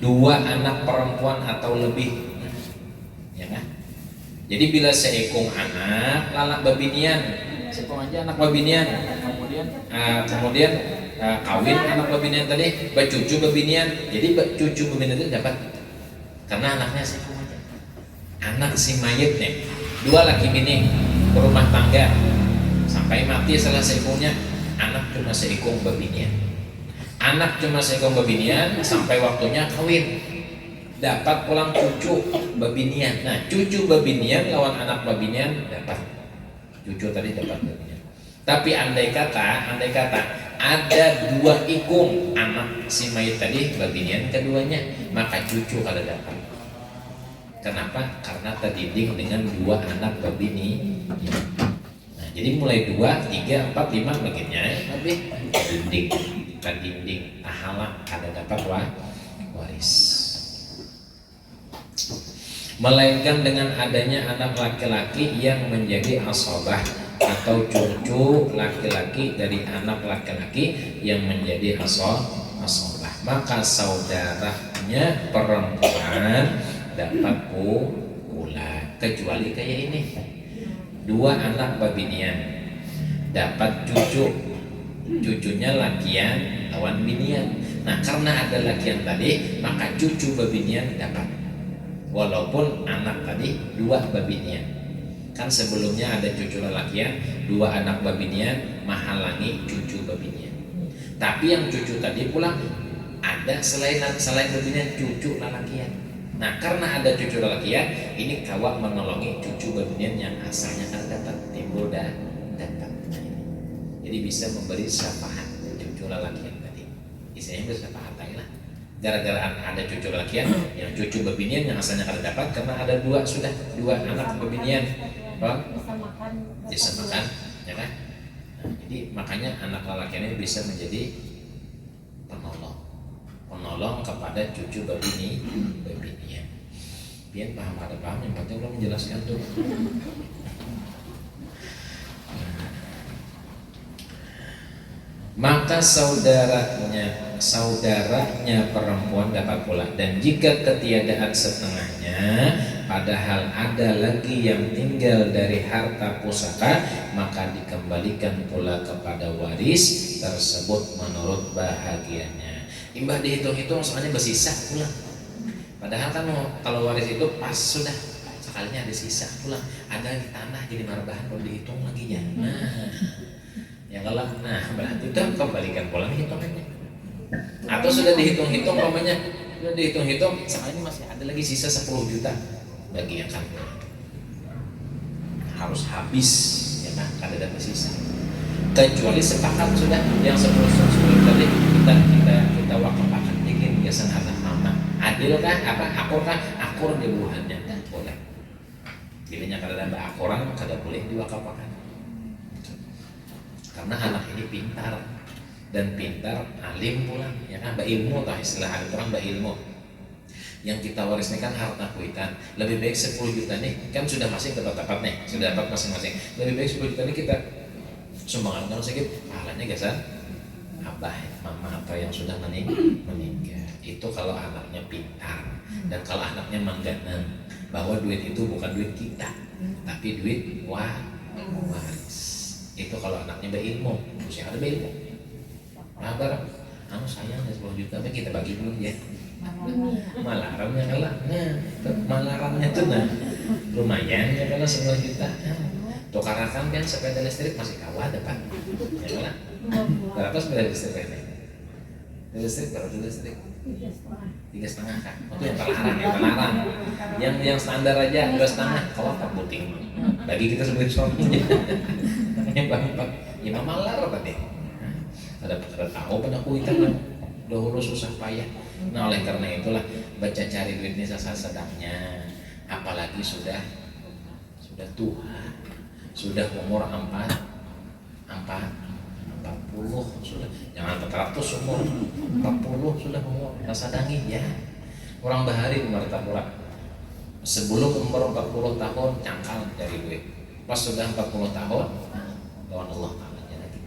2 anak perempuan atau lebih, ya kan? Jadi bila seekong anak lalak bebinian, seekong aja anak bebinian, kemudian kawin anak bebinian tadi, bercucu bebinian. Jadi cucu bebinian itu dapat karena anaknya seekong aja. Anak si mayit nih, 2 laki bini berumah tangga sampai mati salah seekongnya, anak cuma seekong bebinian. Anak cuma seekong bebinian sampai waktunya kawin, dapat pulang cucu bebinian. Nah, cucu bebinian lawan anak bebinian dapat. Cucu tadi dapat bebinian. Tapi andai kata ada 2 ikung anak si mayit tadi bebinian keduanya, maka cucu kada dapat. Kenapa? Karena terdidik dengan 2 anak bebini. Nah, jadi mulai 2, 3, 4, 5 bagiannya lebih terdidik, tahala kada dapat waris. Melainkan dengan adanya anak laki-laki yang menjadi asobah atau cucu laki-laki dari anak laki-laki yang menjadi asobah, maka saudaranya perempuan dapat pula, kecuali kayak ini 2 anak babinian dapat cucunya lakian lawan binian. Nah, karena ada lakian tadi, maka cucu babinian dapat, walaupun anak tadi 2 babinian. Kan sebelumnya ada cucu lelakian, 2 anak babinian menghalangi cucu babinian. Tapi yang cucu tadi pula ada selain babinian cucu lelakian. Nah karena ada cucu lelakian, ini kawat menolongi cucu babinian yang asalnya kan dapat timbul dan dapat. Jadi bisa memberi syafaat cucu lelakian tadi. Istilahnya bersyafaat lah. Gara-gara ada cucu lelakian, yang cucu babinian yang asalnya kan dapat karena ada 2 anak babinian. Bisa makan, ya kan? Nah, jadi makanya anak lelakiannya bisa menjadi penolong kepada cucu babinian. Biar paham ada paham, yang penting belum menjelaskan tuh. Maka saudaranya perempuan dapat pula, dan jika ketiadaan setengahnya padahal ada lagi yang tinggal dari harta pusaka, maka dikembalikan pula kepada waris tersebut menurut bahagiannya. Imbah dihitung-hitung soalnya bersisa pula, padahal kan kalau waris itu pas sudah sekalinya ada sisa pula, ada di tanah jadi marbahan belum dihitung lagi ya. Ya kalau berarti itu kembalikan pulang hitungannya. Atau sudah dihitung-hitung umpamanya, sudah dihitung-hitung sekarang ini masih ada lagi sisa 10 juta bagi yang kan harus habis ya kan, kada ada sisa. Kecuali sepakat sudah yang 10 tadi kita wakafkan dikit biasa anak mama. Adil kan akur di bulannya kan boleh. Bilanya kada ada akuran kada boleh diwakafkan. Karena anak ini pintar dan pintar alim pulang ya kan, ilmu atau istilah orang ilmu. Yang kita waris ini kan harta kuitan, lebih baik 10 juta nih kan sudah masing tempat nih, sudah dapat masing-masing, lebih baik 10 juta nih kita sumbangkan sedikit pahalanya gasan abah mama atau yang sudah meninggal. Itu kalau anaknya pintar. Dan kalau anaknya mengganang bahwa duit itu bukan duit kita tapi duit waris. Itu kalau anaknya berilmu, usia ada berilmu. Nah barang, sayang 10 juta, tapi kita bagi dulu ya. Malarannya kalah, malarannya tuh lumayan ya kalau 10 juta. Tukarakan kan sepeda listrik masih kawah depan, ya kan? Berapa sepeda listrik ini? Listrik berapa listrik? 3,5 kan? Itu yang terlarang, yang standar aja 2,5, kawah tak puting. Bagi kita sebagai suaminya. Yang bang, ya mamalar tadi. Ada tahu pada kuitan dahulu susah payah. Nah oleh karena itulah baca cari duitnya sedangnya, apalagi sudah tua, sudah umur 40 sudah, jangan 400 umur 40 sudah umur sadangi ya. Orang bahari kemarin pula sebelum umur 40 tahun cangkal cari duit, pas sudah 40 tahun lawan Allah Ta'ala lagi.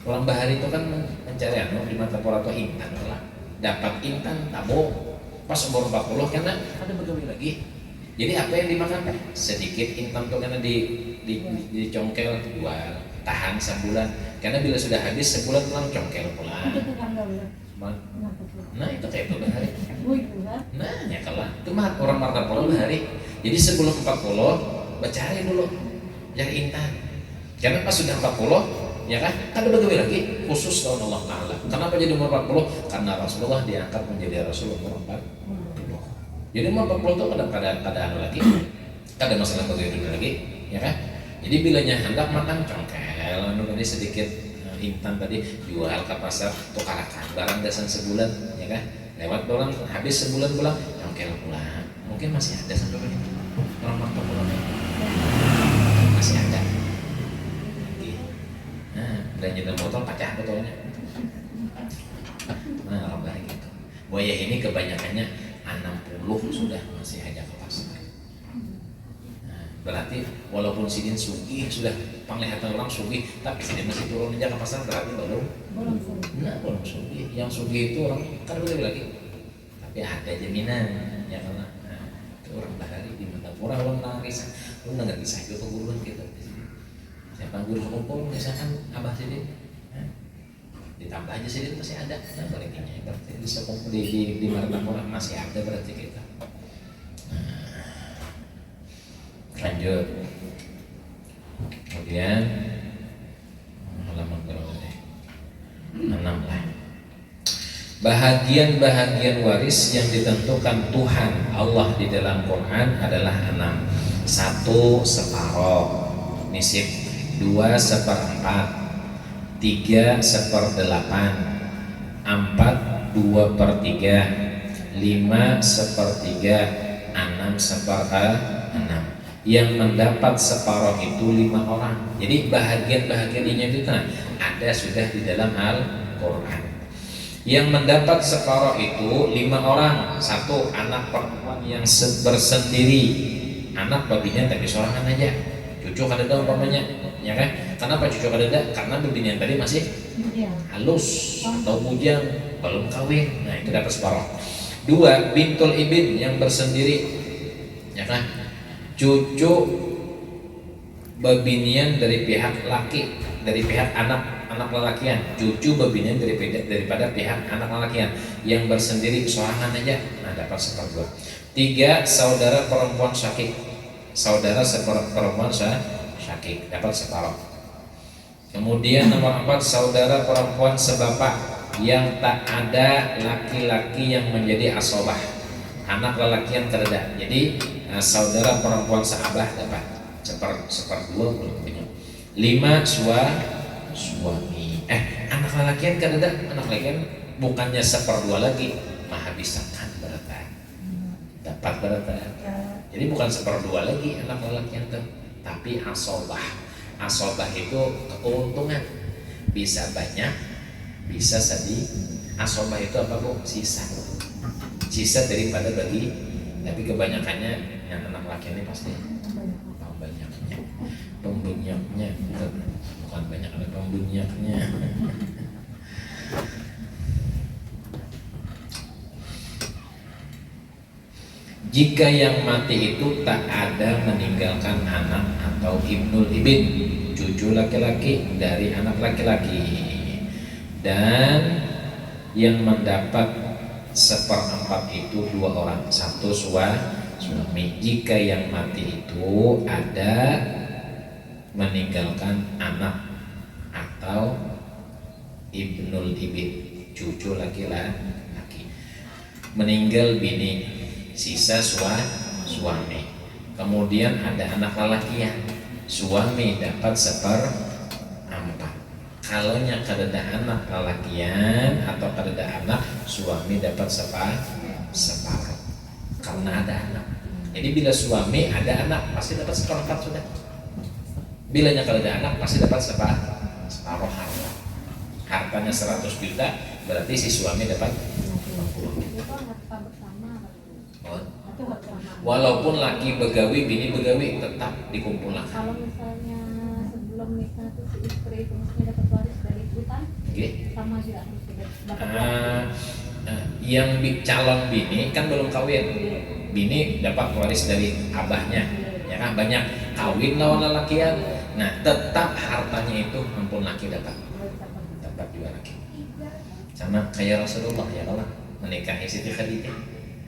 Orang bahari itu kan mencari di mata pola atau intan lah. Dapat intan tabung pas umur 40 karena ada begawi lagi. Jadi apa yang dimakan? Sedikit intan tuh karena dicongkel jual, tahan sebulan. Karena bila sudah habis sebulan pulang congkel pulang. Nah itu kayak itu bahari. Nah ya kalah. Itu mah orang mata pola bahari. Jadi sebelum 40 bacari dulu yang intan. Karena pas sudah 40, ya kan ada begawi lagi khusus lawan Allah Ta'ala. Kenapa jadi umur 40? Karena Rasulullah diangkat menjadi Rasul umur 40. Jadi umur 40 itu kadang lagi, kada masalah begawi dulu lagi, ya kan? Jadi bilanya hendak makan congkel, tadi sedikit intan tadi jual ke pasar, tukarakan barang dasan sebulan, ya kan? Lewat bulan habis sebulan pulang, congkel pulang. Mungkin masih ada sampai begitu. Orang 40 masih ada. Dan jadi motor pecah betulnya. Nah orang baik gitu. Buaya ini kebanyakannya 60 sudah masih aja ke pasar. Nah, berarti walaupun sidin sugih sudah penglihatan orang sugih, tapi sidin masih turun aja ke pasar berarti belum sugih. Yang sugih itu orang kan boleh lagi. Tapi ada jaminan ya kalau itu orang bahari di mata pura orang nangis, lu nggak bisa itu keguruan gitu. Siapa guru kumpul misalkan abah sidin, ditambah aja sidin masih ada, nah baliknya berarti di sekumpul di Martapura masih ada berarti kita. Lanjut, Kemudian halaman berapa deh? 6 lah. Bahagian-bahagian waris yang ditentukan Tuhan Allah di dalam Quran adalah 6. 1 separoh nisib, 2 seperempat, 3 1/8, 4 2/3, 5 1/3, 6 1/6. Yang mendapat separoh itu 5 orang. Jadi bahagian-bahagiannya itu ada sudah di dalam Al-Quran. Yang mendapat separoh itu 5 orang. 1 anak perempuan yang bersendiri, anak babinya tapi sorangan aja, cucu kadeda umpamanya, ya kan? Kenapa cucu kadeda? Karena babinya tadi masih halus atau bujang, belum kawin. Nah itu dapat separoh. 2 bintul ibin yang bersendiri, ya kan? Cucu babinian dari pihak laki, dari pihak anak lelakian, cucu babinian daripada pihak anak lelakian yang bersendiri sorangan aja, nah dapat separuh. 3 saudara perempuan syakik, saudara perempuan syakik dapat separuh. Kemudian nomor 4 saudara perempuan sebapak yang tak ada laki-laki yang menjadi asobah, anak lelakian kereda. Jadi saudara perempuan seabah dapat seperdua belum punya. 5 suami. Anak lelakian kereda, anak lelakian bukannya seperdua lagi, maha bisakan berata, dapat berata. Jadi bukan seperdua lagi anak lelakian tapi asobah. Asobah itu keuntungan, bisa banyak, bisa sedih. Asobah itu apa Bu? Sisa daripada bagi, tapi kebanyakannya yang anak laki ini pasti pembunyaknya, bukan banyak, ada pembunyaknya. Jika yang mati itu tak ada meninggalkan anak atau ibnul ibin, cucu laki-laki dari anak laki-laki, dan yang mendapat seperempat itu 2 orang, 1 suami. Jika yang mati itu ada meninggalkan anak atau ibnul ibin, cucu laki-laki, meninggal bini, sisa suami. Kemudian ada anak lelakian, suami dapat 1/4. Kalau nya kadeda anak lelakian atau kadeda anak, suami dapat separuh karena ada anak. Jadi bila suami ada anak pasti dapat 1/4 sudah. Bila nya kadeda anak pasti dapat separuh harta. Hartanya 100 juta, berarti si suami dapat 50. Walaupun laki begawi, bini begawi, tetap dikumpulkan. Kalau misalnya sebelum nikah tuh si istri itu mestinya dapat waris dari hutan, sama juga harus dapat yang calon bini kan belum kawin, bini dapat waris dari abahnya, ya kan, banyak kawin lawan lelakian. Nah tetap hartanya itu ampun laki dapat juga laki. Sama kayak Rasulullah ya Allah menikahi Siti Khadijah,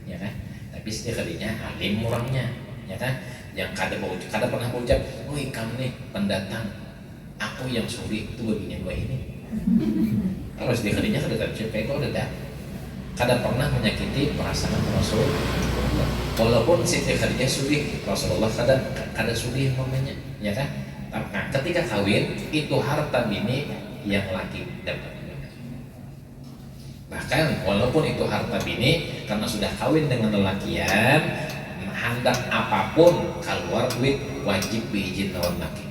ya kan. Tapi Siti Khadijah alim orangnya, ya kan, yang kada pernah ucap, "Woi kamu nih pendatang, aku yang suri itu baginya gue ini." Kalau Siti Khadijah kada ucap kayak itu udah kada pernah menyakiti perasaan Rasulullah. Walaupun Siti Khadijah suri, Rasulullah kada suri momennya, ya kan. Nah, ketika kawin itu harta bini yang laki dapat. Bahkan walaupun itu harta bini, karena sudah kawin dengan lelakian, hendak apapun keluar duit wajib beizin lawan laki.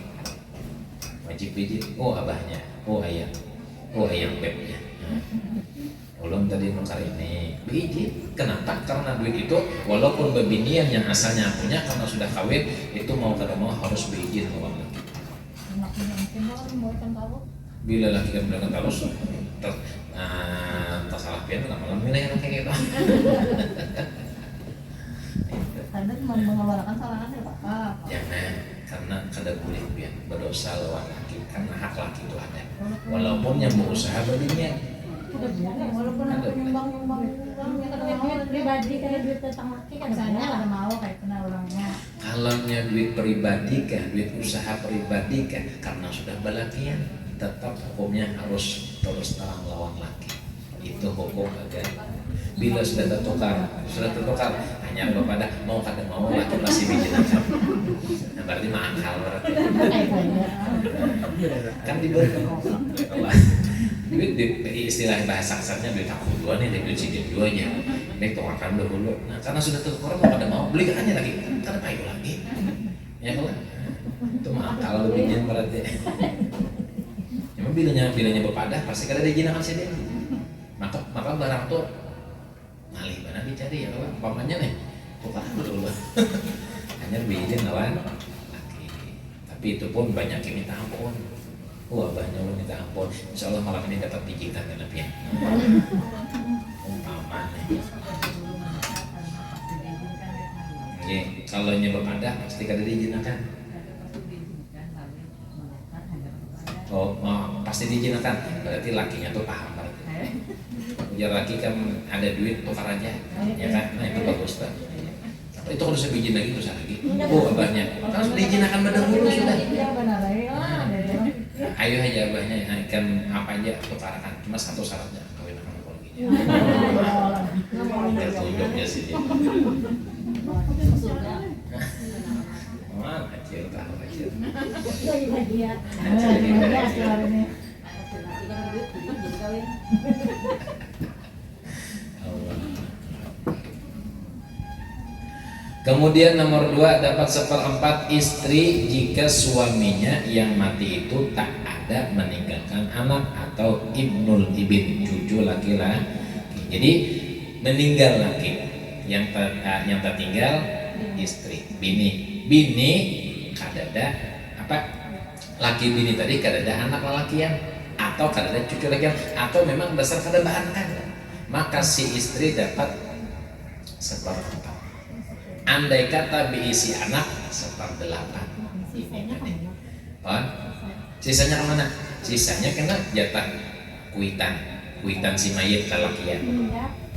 Wajib beizin, abahnya, ayang bebnya. Ulun tadi nukar ini beizin. Kenapa? Karena duit itu walaupun babinian yang asalnya punya, karena sudah kawin itu mau kada mau harus beizin lawan laki. Bila laki kan berangkat terus salah pian malam milih anak kayak gitu. Anda mengeluarkan salahan ya Pak? Jangan, karena kada boleh pian berdosa lawan laki, karena hak laki itu ada. Walaupun yang berusaha badinya, Walaupun aku nyumbang duit pribadi kayak duit tentang laki kan misalnya ada mau kayak kenal orangnya. Kalau duit pribadi kah, duit usaha pribadi kah, karena sudah balakian, tetap hukumnya harus terus terang lawan laki. Itu hukum agama. Bila sudah tertukar, hanya kepada mau kada mau laki masih bijinakan. Nah, berarti mahal berarti. Kan diberi duit istilah bahasa kasarnya duit aku dua nih, duit si dua nya, baik tukarkan dulu. Nah, karena sudah tertukar mau kada mau beli aja lagi, kada payu lagi. Ya kan? Itu mahal lebihnya berarti. Emang bilanya berpadah pasti kada dijinakan sih dia. Maka barang tuh ngalih mana dicari ya kalau umpamanya nih tukar dulu hanya bijin lawan laki, tapi itu pun banyak yang minta ampun. Wah banyak yang minta ampun, insya Allah malam ini dapat pijitan kan lebih umpama nih. Jadi kalau nyoba pada pasti kada diizinakan. Oh pasti diizinakan, berarti lakinya tuh paham berarti. Ujar laki kan ada duit tukar aja, ya kan? Nah itu bagus kan? Itu kalau saya bikin lagi terus lagi. Oh abahnya, kan diizinakan dahulu sudah. Ayo aja abahnya, kan apa aja tukarkan. Cuma satu syaratnya kawin sama keluarganya. Tertunduknya sih. Wah kecil tahu kecil. Kemudian nomor 2, dapat 1/4 istri jika suaminya yang mati itu tak ada meninggalkan anak atau ibnul ibn, cucu laki-laki. Jadi meninggal laki, yang tertinggal istri, bini kadada apa? Laki bini tadi kadada anak lalakian atau kadada cucu lakian atau memang besar kada bahankan, maka si istri dapat 1/4. Andai kata diisi anak 1/8. Ini tadi. Oh, sisanya kemana? Sisanya kena jatah kuitan si mayit lalakian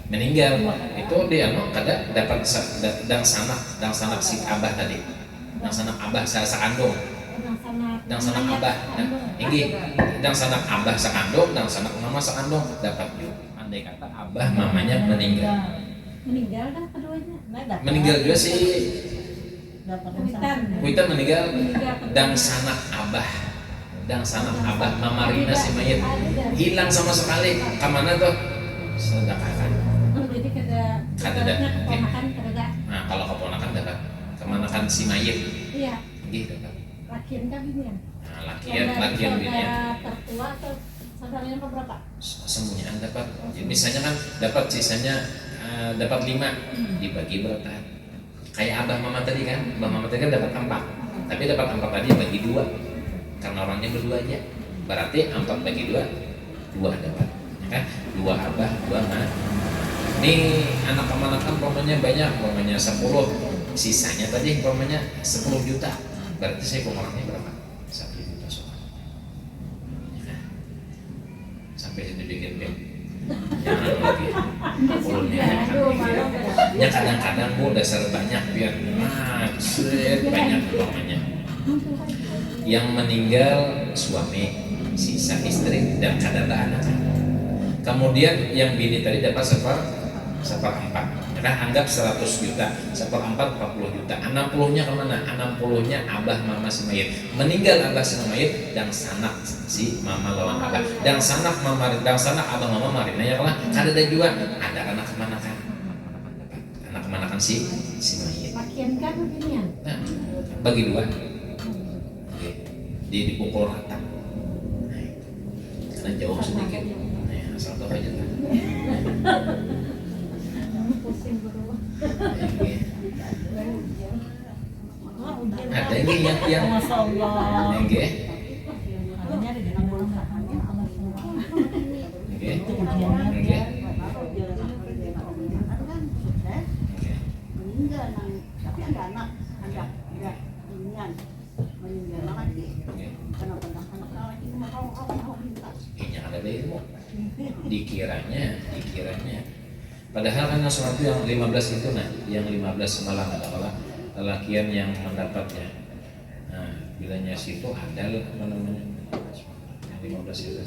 meninggal. Itu dia kada dapat dang sanak si abah tadi. Dang sanak abah sakandung. Dang sanak abah. Ini dang sanak abah sakandung, dang sanak mama sakandung dapat juga. Andai kata abah mamanya meninggal. Meninggal kan keduanya. Meninggal juga sih. Kuitan meninggal. Dang sanak abah mamarina si mayit hilang sama sekali. Kemana tuh? Sedekahkan. Jadi kada keponakan kada. Nah kalau keponakan dapat kemana kan si mayit? Iya. Gitu dapat. Lakian kan binian. Nah lakian binian. Tertua atau saudaranya berapa? Semuanya dapat. Misalnya kan dapat sisanya dapat 5 dibagi berapa? Kayak abah mama tadi kan, abah mama tadi kan dapat 4, tapi dapat 4 tadi bagi 2 karena orangnya berdua aja, berarti 4 bagi 2 dapat, kan? 2 abah 2 mama. Ini anak kemanakan pokoknya banyak, pokoknya 10, sisanya tadi pokoknya 10 juta, berarti saya pengorangnya berapa? 1 juta soal. Sampai sini bikin jangan lagi ya kadang-kadang bu dasar banyak biar banyak umpamanya yang meninggal suami, sisa istri dan kadang anak. Kemudian yang bini tadi dapat 1/4. Nah, anggap 100 juta, 1/4 40 juta. 60-nya kemana? 60-nya abah mama si mayit. Meninggal abah si mayit dan sanak si mama lawan abah. Dan sanak abah mama marina ya lah. Kada ada juga ada anak kemanakan. Anak kemanakan si mayit. Lakian kan beginian. Nah, bagi 2. Oke. Dipukul rata. Nah, karena jauh sedikit. Nah, asal tahu aja lah. Pusing berubah. Ada ini yang Masya Allah. Oke. Hanya di dalam orang bahannya Allah semua. Oke. Itu ujiannya. Oke. Meninggal tapi ada anak meninggal lagi. Kenapa anak lagi mau minta? Ini ada ada ilmu. Dikiranya. Padahal kan sesuatu yang 15 itu yang 15 semalam adalah lelakian yang mendapatnya. Nah, bilanya situ ada apa namanya? Yang 15 itu.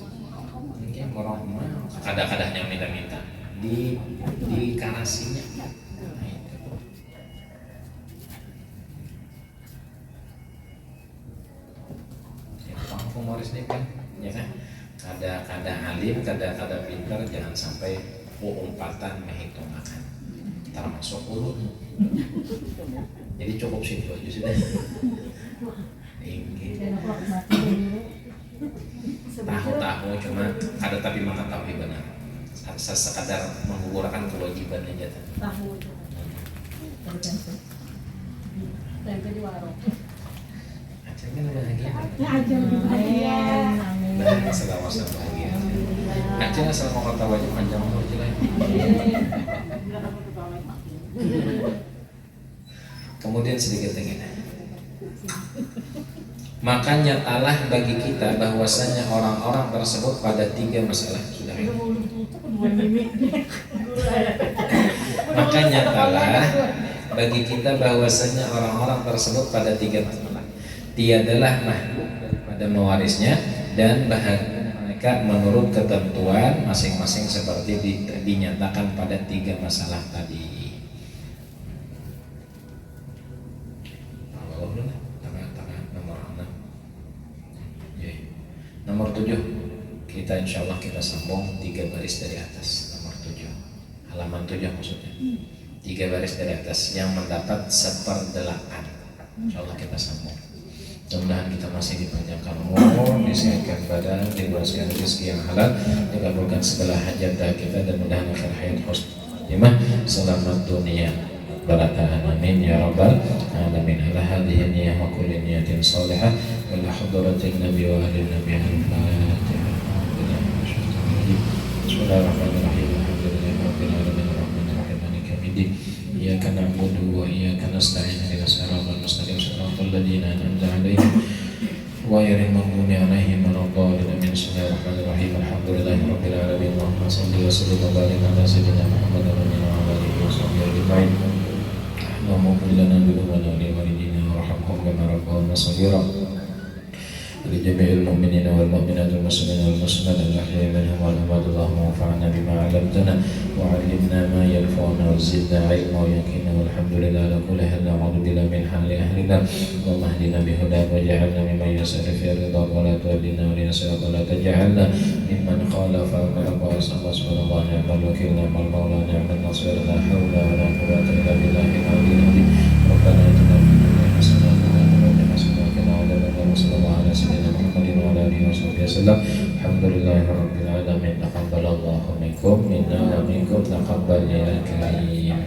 Mungkin orang kadang-kadang minta di karasinya. Nah, itu. Ya, humoris nih kan, ya kan? Kadang alim, kadang pintar, jangan sampai umpatan menghitung makan, termasuk urut. Jadi cukup situ aja sudah. Tahu cuma ada tapi makan tahu benar. Sekadar menggugurkan kewajiban aja. Tahu itu. Tempe di warung. Acaranya bahagia. Ya aja bahagia. Dan selawasa bahagia. Aceh asal mau kata wajib panjang mau aja lah. Kemudian sedikit lagi. Maka nyatalah bagi kita bahwasanya orang-orang tersebut pada 3 masalah. Sudah ya? Maka nyatalah bagi kita bahwasanya orang-orang tersebut pada 3 masalah. Tiadalah mahbub pada mewarisnya dan bahagia mereka menurut ketentuan masing-masing seperti dinyatakan pada 3 masalah tadi. Nomor 7 kita insya Allah kita sambung 3 baris dari atas. Nomor 7 halaman 7 maksudnya 3 baris dari atas yang mendapat 1/8. Insya Allah kita sambung. Mudah-mudahan kita masih dipanjangkan umur, disehatkan badan, diberikan rezeki yang halal, dikabulkan segala hajat kita, dan mudah-mudahan akhir hayat husnul selamat dunia barataan amin ya rabbal alamin. Ala hadhihi niyyah wa kulli niyatin salihah wal hadratin nabi wa alin nabi al-fatihah. Bismillahirrahmanirrahim. Alhamdulillahi rabbil alamin arrahmanir rahim maliki yaumiddin. Iyyaka na'budu wa iyyaka nasta'in ihdinas siratal mustaqim siratal ladzina an'amta 'alaihim ghairil maghdubi 'alaihim waladdallin. Bismillahirrahmanirrahim. Alhamdulillahi rabbil alamin. Allahumma shalli wa sallim wa barik ala sayyidina Muhammad wa ala alihi wa sahbihi ajma'in. Allahumma qul lana dhunubana wa li walidina warhamhum kama rabbawna shaghira. لجميع المؤمنين والمؤمنات والمسلمين والمسلمات الأحياء منهم والأموات. اللهم انفعنا بما علمتنا وعلمنا ما ينفعنا وزدنا علما ويقينا والحمد لله على كل حال. نعوذ بالله من حال أهلنا اللهم اهدنا بهداك واجعلنا ممن يسأل في رضاك ولا تولنا وليسرك ولا تجعلنا ممن خالف أمرك وعصى. سبحان الله نعم الوكيل نعم المولى نعم النصير. لا حول ولا قوة إلا بالله العلي العظيم. ربنا آتنا في الدنيا حسنة وفي الآخرة حسنة وقنا عذاب النار. وصلى الله على سيدنا محمد وعلى آله وصحبه وسلم. الحمد لله رب العالمين. تقبل الله منكم منا ومنكم تقبل يا كريم.